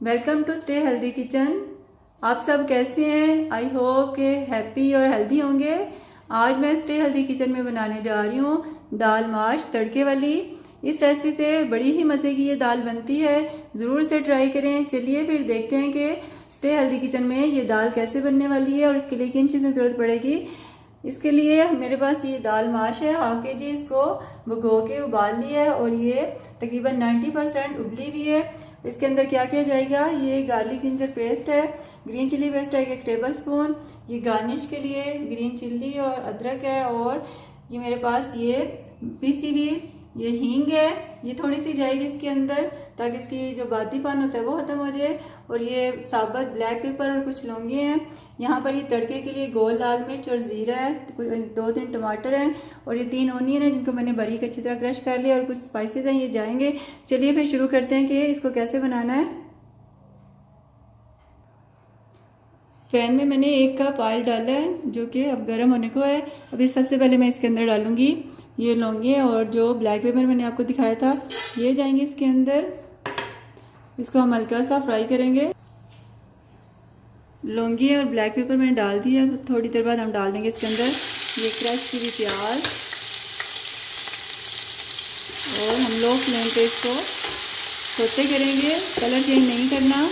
Welcome to stay healthy kitchen. आप सब कैसे हैं? आई होप के हैप्पी और हेल्दी होंगे। आज मैं स्टे हेल्दी किचन में बनाने जा रही हूँ दाल माश तड़के वाली। इस रेसिपी से बड़ी ही मज़े की ये दाल बनती है, ज़रूर से ट्राई करें। चलिए फिर देखते हैं कि स्टे हेल्दी किचन में ये दाल कैसे बनने वाली है और इसके लिए किन चीज़ों की ज़रूरत पड़ेगी। इसके लिए मेरे पास ये दाल माश है हाफ के जी। इसको भिगो के उबाल लिया है और ये तकरीबन 90% उबली हुई है। इसके अंदर क्या किया जाएगा, ये गार्लिक जिंजर पेस्ट है, ग्रीन चिली पेस्ट है 1 टेबल स्पून, ये गार्निश के लिए ग्रीन चिल्ली और अदरक है, और ये मेरे पास ये पीसी हुई ये हींग है, ये थोड़ी सी जाएगी इसके अंदर ताकि इसकी जो बादीपन होता है वो ख़त्म हो जाए। और ये साबुत ब्लैक पेपर और कुछ लौंगे हैं। यहाँ पर ये तड़के के लिए गोल लाल मिर्च और ज़ीरा है, 2-3 टमाटर हैं, और ये 3 ऑनियन है जिनको मैंने बारीक अच्छी तरह क्रश कर लिया, और कुछ स्पाइसेस हैं ये जाएंगे। चलिए फिर शुरू करते हैं कि इसको कैसे बनाना है। पैन में मैंने 1 कप ऑयल डाला है जो कि अब गर्म होने को है। अभी सबसे पहले मैं इसके अंदर डालूंगी ये लौंगे और जो ब्लैक पेपर मैंने आपको दिखाया था ये जाएंगे इसके अंदर। इसको हम हल्का सा फ्राई करेंगे। लौंगी और ब्लैक पेपर मैंने डाल दिया, थोड़ी देर बाद हम डाल देंगे इसके अंदर ये क्रश की हुई प्याज, और हम लो फ्लेम पे इसको सोते करेंगे, कलर चेंज नहीं करना।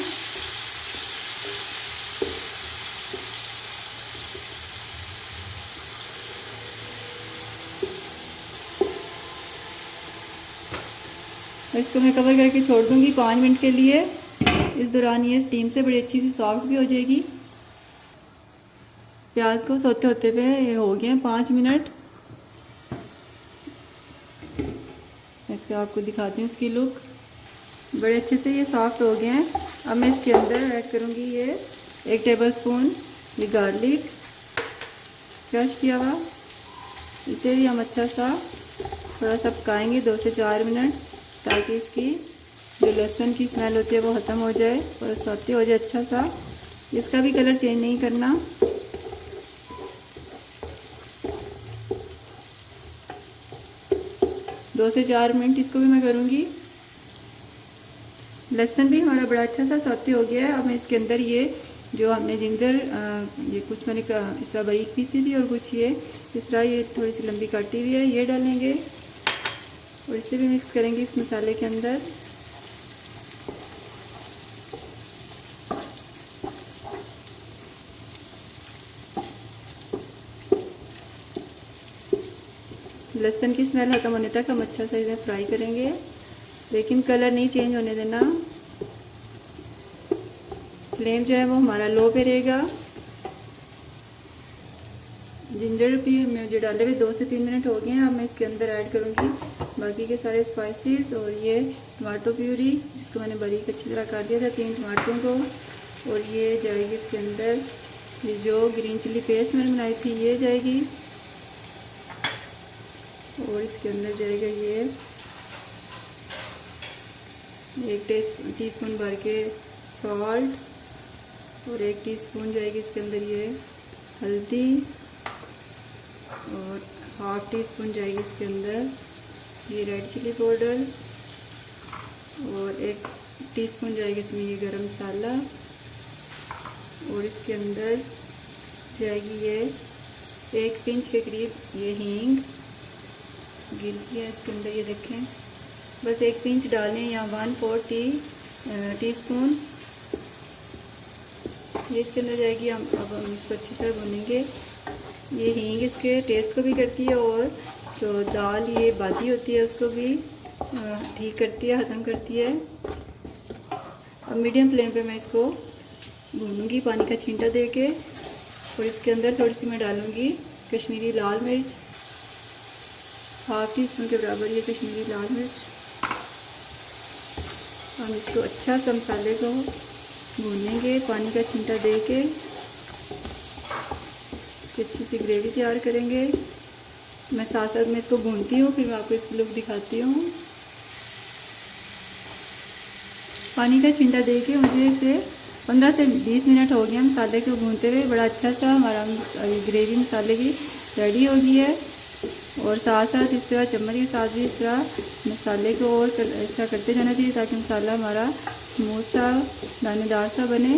इसको मैं कवर करके छोड़ दूंगी 5 मिनट के लिए। इस दौरान ये स्टीम से बड़ी अच्छी सी सॉफ्ट भी हो जाएगी। प्याज को सोते होते हुए ये हो गए 5 मिनट। इसके आपको दिखाती हूँ इसकी लुक, बड़े अच्छे से ये सॉफ्ट हो गए हैं। अब मैं इसके अंदर ऐड करूँगी ये 1 टेबल स्पून ये गार्लिक क्रश किया हुआ। इसे भी हम अच्छा सा थोड़ा सा पकाएंगे 2 से 4 मिनट, ताकि इसकी जो लहसुन की स्मेल होती है वो ख़त्म हो जाए और सौते हो जाए अच्छा सा। इसका भी कलर चेंज नहीं करना। दो से 4 मिनट इसको भी मैं करूँगी। लहसुन भी हमारा बड़ा अच्छा सा सौते हो गया है। अब मैं इसके अंदर ये जो हमने जिंजर ये कुछ मैंने इस तरह बारीक पीसी थी और कुछ ये इस तरह ये थोड़ी सी लंबी काटी हुई है, ये डालेंगे और इसे भी मिक्स करेंगे इस मसाले के अंदर। लहसुन की स्मेल खत्म होने तक हम अच्छा सा इसे फ्राई करेंगे, लेकिन कलर नहीं चेंज होने देना। फ्लेम जो है वो हमारा लो पे रहेगा। जिंजर भी मुझे डाले हुए 2 से 3 मिनट हो गए हैं। अब मैं इसके अंदर ऐड करूँगी बाकी के सारे स्पाइसेस और ये टमाटो प्यूरी जिसको मैंने बारीक अच्छी तरह काट दिया था 3 टमाटरों को, और ये जाएगी इसके अंदर ये जो ग्रीन चिली पेस्ट मैंने बनाई थी ये जाएगी, और इसके अंदर जाएगा ये 1 टीस्पून भर के सॉल्ट, और 1 टीस्पून जाएगी इसके अंदर ये हल्दी, और हाफ टी स्पून जाएगी इसके अंदर ये रेड चिली पाउडर, और 1 टीस्पून जाएगी इसमें ये गरम मसाला, और इसके अंदर जाएगी ये 1 पिंच के करीब ये हींग गिरती है इसके अंदर, ये देखें बस 1 पिंच डालें या 1/4 टीस्पून ये इसके अंदर जाएगी। अब हम इसको अच्छी तरह भूनेंगे। ये हींग इसके टेस्ट को भी करती है और जो दाल ये बादी होती है उसको भी ठीक करती है, ख़त्म करती है। अब मीडियम फ्लेम पे मैं इसको भूनूंगी पानी का छींटा दे के, और इसके अंदर थोड़ी सी मैं डालूंगी कश्मीरी लाल मिर्च, हाफ टी स्पून के बराबर ये कश्मीरी लाल मिर्च। हम इसको अच्छा सा मसाले को भूनेंगे पानी का छींटा दे के, अच्छी सी ग्रेवी तैयार करेंगे। मैं साथ साथ में इसको भूनती हूँ, फिर मैं आपको इसकी लुक दिखाती हूँ। पानी का छींटा दे के मुझे इसे 15 से 20 मिनट हो गया मसाले को भूनते हुए। बड़ा अच्छा सा हमारा ग्रेवी मसाले की रेडी हो गई है, और साथ साथ इस तरह चम्मच के साथ भी इस तरह मसाले को और इस तरह करते जाना चाहिए ताकि मसाला हमारा स्मूथ सा दानेदार सा बने।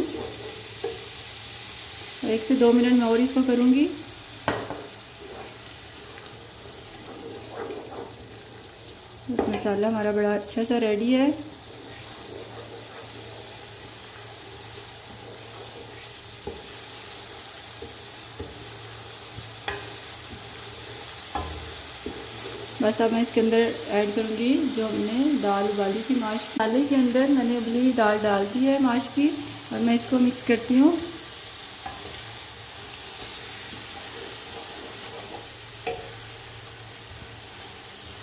और 1 से 2 मिनट मैं और इसको करूँगी। बस मसाला हमारा बड़ा अच्छा सा रेडी है। बस अब मैं इसके अंदर ऐड करूँगी जो हमने दाल उबाली थी माश की। दाल के अंदर मैंने उबली दाल डाल दी है माश की, और मैं इसको मिक्स करती हूँ।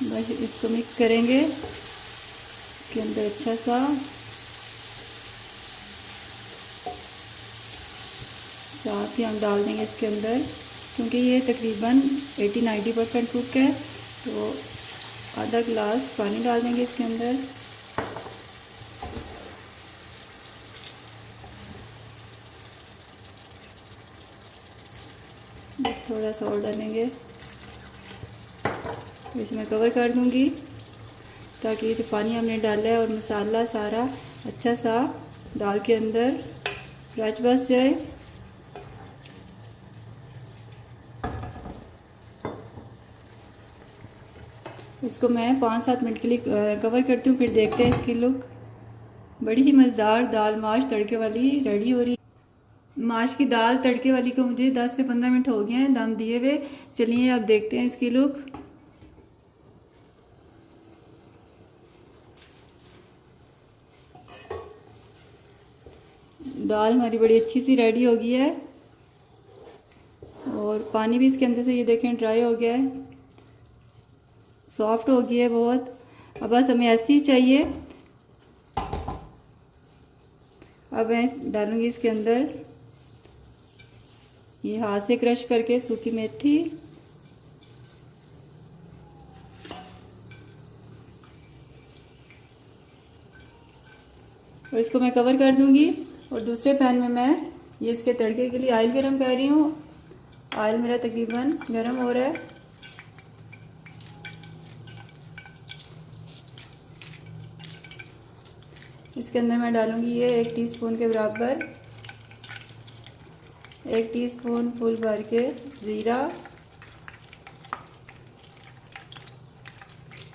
बस इसको मिक्स करेंगे इसके अंदर अच्छा सा। साथ ही हम डाल देंगे इसके अंदर, क्योंकि ये तकरीबन 80-90% कुक है, तो आधा गिलास पानी डाल देंगे इसके अंदर। बस थोड़ा सा और डालेंगे, तो इसे मैं कवर कर दूंगी ताकि जो पानी हमने डाला है और मसाला सारा अच्छा सा दाल के अंदर रच बस जाए। इसको मैं 5-7 मिनट के लिए कवर करती हूँ, फिर देखते हैं इसकी लुक। बड़ी ही मज़ेदार दाल माश तड़के वाली रेडी हो रही है। माश की दाल तड़के वाली को मुझे 10 से 15 मिनट हो गए हैं दम दिए हुए। चलिए अब देखते हैं इसकी लुक। दाल हमारी बड़ी अच्छी सी रेडी हो गई है, और पानी भी इसके अंदर से ये देखें ड्राई हो गया है, सॉफ्ट हो गई है बहुत। अब बस हमें ऐसी ही चाहिए। अब मैं डालूंगी इसके अंदर ये हाथ से क्रश करके सूखी मेथी, और इसको मैं कवर कर दूंगी। और दूसरे पैन में मैं ये इसके तड़के के लिए ऑयल गरम कर रही हूँ। ऑयल मेरा तकरीबन गरम हो रहा है। इसके अंदर मैं डालूंगी ये 1 टीस्पून के बराबर, 1 टीस्पून फुल भर के ज़ीरा,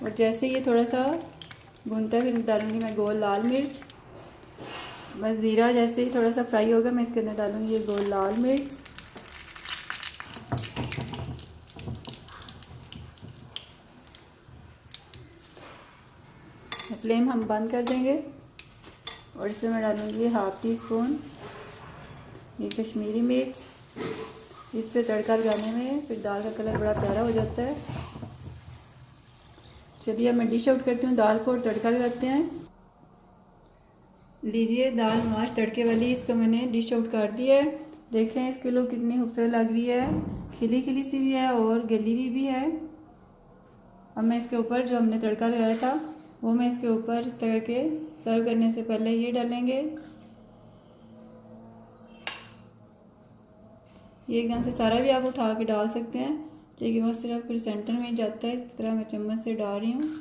और जैसे ये थोड़ा सा भूनता है फिर डालूंगी मैं गोल लाल मिर्च। बस ज़ीरा जैसे ही थोड़ा सा फ्राई होगा मैं इसके अंदर डालूंगी ये गोल लाल मिर्च। फ्लेम हम बंद कर देंगे, और इसमें मैं डालूंगी 1/2 टीस्पून ये कश्मीरी मिर्च। इससे तड़का लगाने में फिर दाल का कलर बड़ा प्यारा हो जाता है। चलिए अब मैं डिश आउट करती हूँ दाल को और तड़का लगाते हैं। लीजिए दाल माश तड़के वाली, इसको मैंने डिश आउट कर दिया है। देखें इसकी लुक कितनी खूबसूरत लग रही है, खिली खिली सी भी है और गली हुई भी है। अब मैं इसके ऊपर जो हमने तड़का लगाया था वो मैं इसके ऊपर इस तरह के सर्व करने से पहले ये डालेंगे। ये एकदम से सारा भी आप उठा के डाल सकते हैं, लेकिन वो सिर्फ फिर सेंटर में ही जाता है। इस तरह मैं चम्मच से डाल रही हूँ।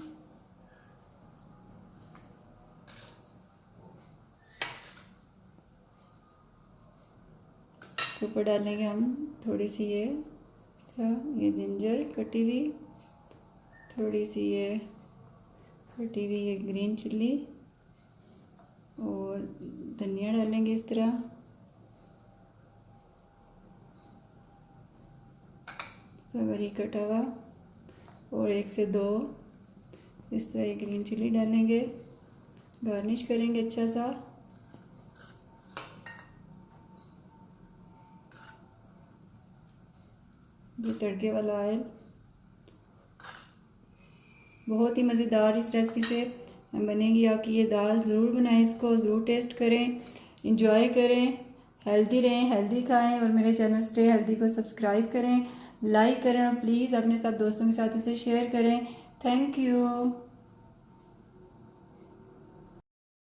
ऊपर डालेंगे हम थोड़ी सी ये इस तरह ये जिंजर कटी हुई, थोड़ी सी ये कटी हुई ये ग्रीन चिल्ली, और धनिया डालेंगे इस तरह। बारीक कटा हुआ, और 1 से 2 इस तरह ये ग्रीन चिल्ली डालेंगे। गार्निश करेंगे अच्छा सा। ये तड़के वाला ऑयल बहुत ही मज़ेदार इस रेसिपी से बनेगी आपकी ये दाल। ज़रूर बनाएं, इसको ज़रूर टेस्ट करें, इंजॉय करें, हेल्दी रहें, हेल्दी खाएं, और मेरे चैनल स्टे हेल्दी को सब्सक्राइब करें, लाइक करें, और प्लीज़ अपने साथ दोस्तों के साथ इसे शेयर करें। Thank you.